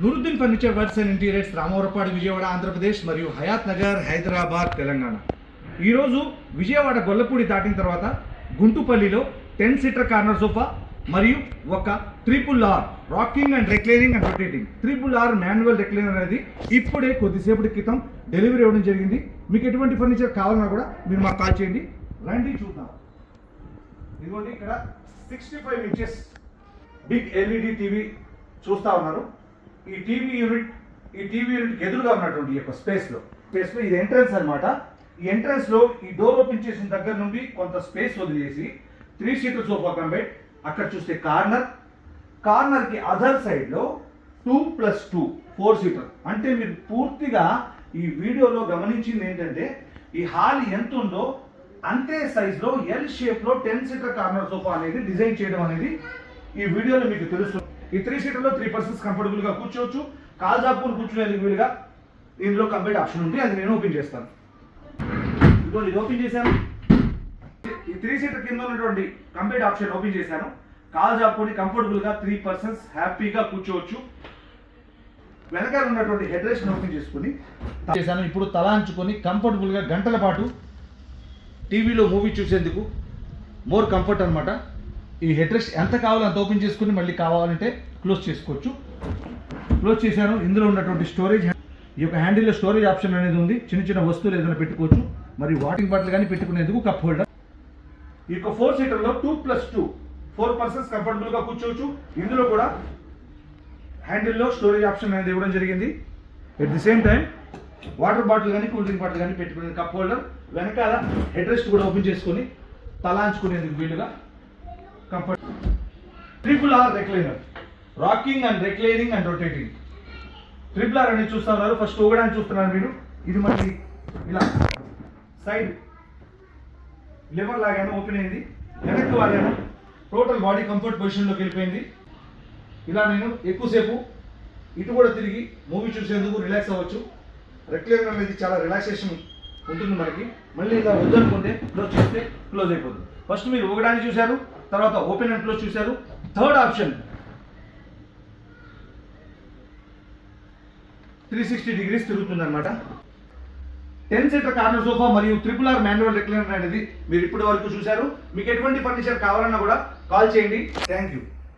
Nooruddin furniture works and interiors, Ramavarapadu, Vijayawada, Andhra Pradesh మరియు హయాత్ నగర్, హైదరాబాద్, తెలంగాణ. ఈరోజు విజయవాడ గొల్లపూడి దాటిన తర్వాత గుంటుపల్లిలో 10 సీటర్ కార్నర్ సోఫా మరియు ఒక RRR rocking and reclining and rotating RRR manual recliner అనేది ఇప్పుడే కొద్దిసేపటి క్రితం డెలివరీ ఇవ్వడం జరిగింది. మీకు ఎటువంటి ఫర్నిచర్ కావాలన్నా కూడా మీరు మాకు కాల్ చేయండి, రండి చూద్దాం. ఇదిగోండి, ఇక్కడ 65 ఇంచెస్ బిగ్ ఎల్ఈడి టీవీ చూస్తూ ఉన్నారు. ఈ టీవీ యూనిట్ ఎదురుగా ఉన్నటువంటి ఈ యొక్క స్పేస్లో ఇది ఎంట్రన్స్ అనమాట. ఈ ఎంట్రన్స్లో ఈ డోర్ ఓపెన్ చేసిన దగ్గర నుండి కొంత స్పేస్ వదిలేసి 3 సీటర్ సోఫా కంబైట్, అక్కడ చూస్తే కార్నర్కి అదర్ సైడ్లో 2+2 4 సీటర్. అంటే మీరు పూర్తిగా ఈ వీడియోలో గమనించింది ఏంటంటే ఈ హాల్ ఎంత ఉందో అంతే సైజులో ఎల్ షేప్లో 10 సీటర్ కార్నర్ సోఫా అనేది డిజైన్ చేయడం అనేది ఈ వీడియోలో మీకు తెలుస్తుంది. ఈ 3 సీటర్లో 3 పర్సన్స్ కంఫర్టబుల్గా కూర్చోవచ్చు. కాల్ జాపుకుని కూర్చునేందుకు వీలుగా దీనిలో కంబైట్ ఆప్షన్ ఉంది, అది నేను ఓపెన్ చేస్తాను. ఇది ఓపెన్ చేశాను. ఈ 3 సీటర్ కింద ఉన్నటువంటి కంబైట్ ఆప్షన్ ఓపెన్ చేశాను. కాల్ జాపుకొని కంఫర్టబుల్గా 3 పర్సన్స్ హ్యాపీగా కూర్చోవచ్చు. వెనకాల ఉన్నటువంటి హెడ్ రెస్ట్ ఓపెన్ చేసుకుని చేశాను. ఇప్పుడు తలాంచుకొని కంఫర్టబుల్గా గంటల పాటు టీవీలో మూవీ చూసేందుకు మోర్ కంఫర్ట్ అనమాట. ఈ హెడ్ రెస్ట్ ఎంత కావాలో అంత ఓపెన్ చేసుకుని మళ్ళీ కావాలంటే క్లోజ్ చేసుకోవచ్చు. క్లోజ్ చేశాను. ఇందులో ఉన్నటువంటి స్టోరేజ్, ఈ యొక్క హ్యాండిల్లో స్టోరేజ్ ఆప్షన్ అనేది ఉంది. చిన్న చిన్న వస్తువులు ఏదైనా పెట్టుకోవచ్చు. మరి వాటింగ్ బాటిల్ కానీ పెట్టుకునేందుకు కప్ హోల్డర్. ఈ యొక్క 4 సీటర్లో 2+2 4 పర్సన్స్ కంఫర్టబుల్గా కూర్చోవచ్చు. ఇందులో కూడా హ్యాండిల్లో స్టోరేజ్ ఆప్షన్ అనేది ఇవ్వడం జరిగింది. At the same time water bottle కానీ కూల్ డ్రింక్ బాటిల్ కానీ పెట్టుకునేది కప్ హోల్డర్. వెనకాల హెడ్ రెస్ట్ కూడా ఓపెన్ చేసుకొని తలాంచుకునేందుకు వీలుగా comfort. RRR recliner, rocking and reclining and rotating. RRR అనేది చూస్తూ ఉన్నారు. ఫస్ట్ ఊగడానికి చూస్తున్నారు మీరు. ఇది మనకి ఇలా సైడ్ లివర్ లాగానే ఓపెన్ అయింది. వెనక్కి వాగాను, టోటల్ బాడీ కంఫర్ట్ పొజిషన్లోకి వెళ్ళిపోయింది. ఇలా నేను ఎక్కువసేపు ఇటు కూడా తిరిగి మూవీ చూసేందుకు రిలాక్స్ అవ్వచ్చు. రెక్లైనర్ అనేది చాలా రిలాక్సేషన్ ఉంటుంది మనకి. మళ్ళీ ఇలా వద్దనుకుంటే క్లోజ్ చేస్తే క్లోజ్ అయిపోతుంది. ఫస్ట్ మీరు ఊగడానికి చూశారు, తర్వాత ఓపెన్ అండ్ క్లోజ్ చూశారు. థర్డ్ ఆప్షన్ 360 డిగ్రీస్ తిరుగుతుంది అనమాట. 10 సీటర్ కార్నర్ సోఫా మరియు RRR మాన్యువల్ రెక్లైనర్ అనేది మీరు ఇప్పటి వరకు చూశారు. మీకు ఎటువంటి ఫర్నిచర్ కావాలన్నా కూడా కాల్ చేయండి. Thank you.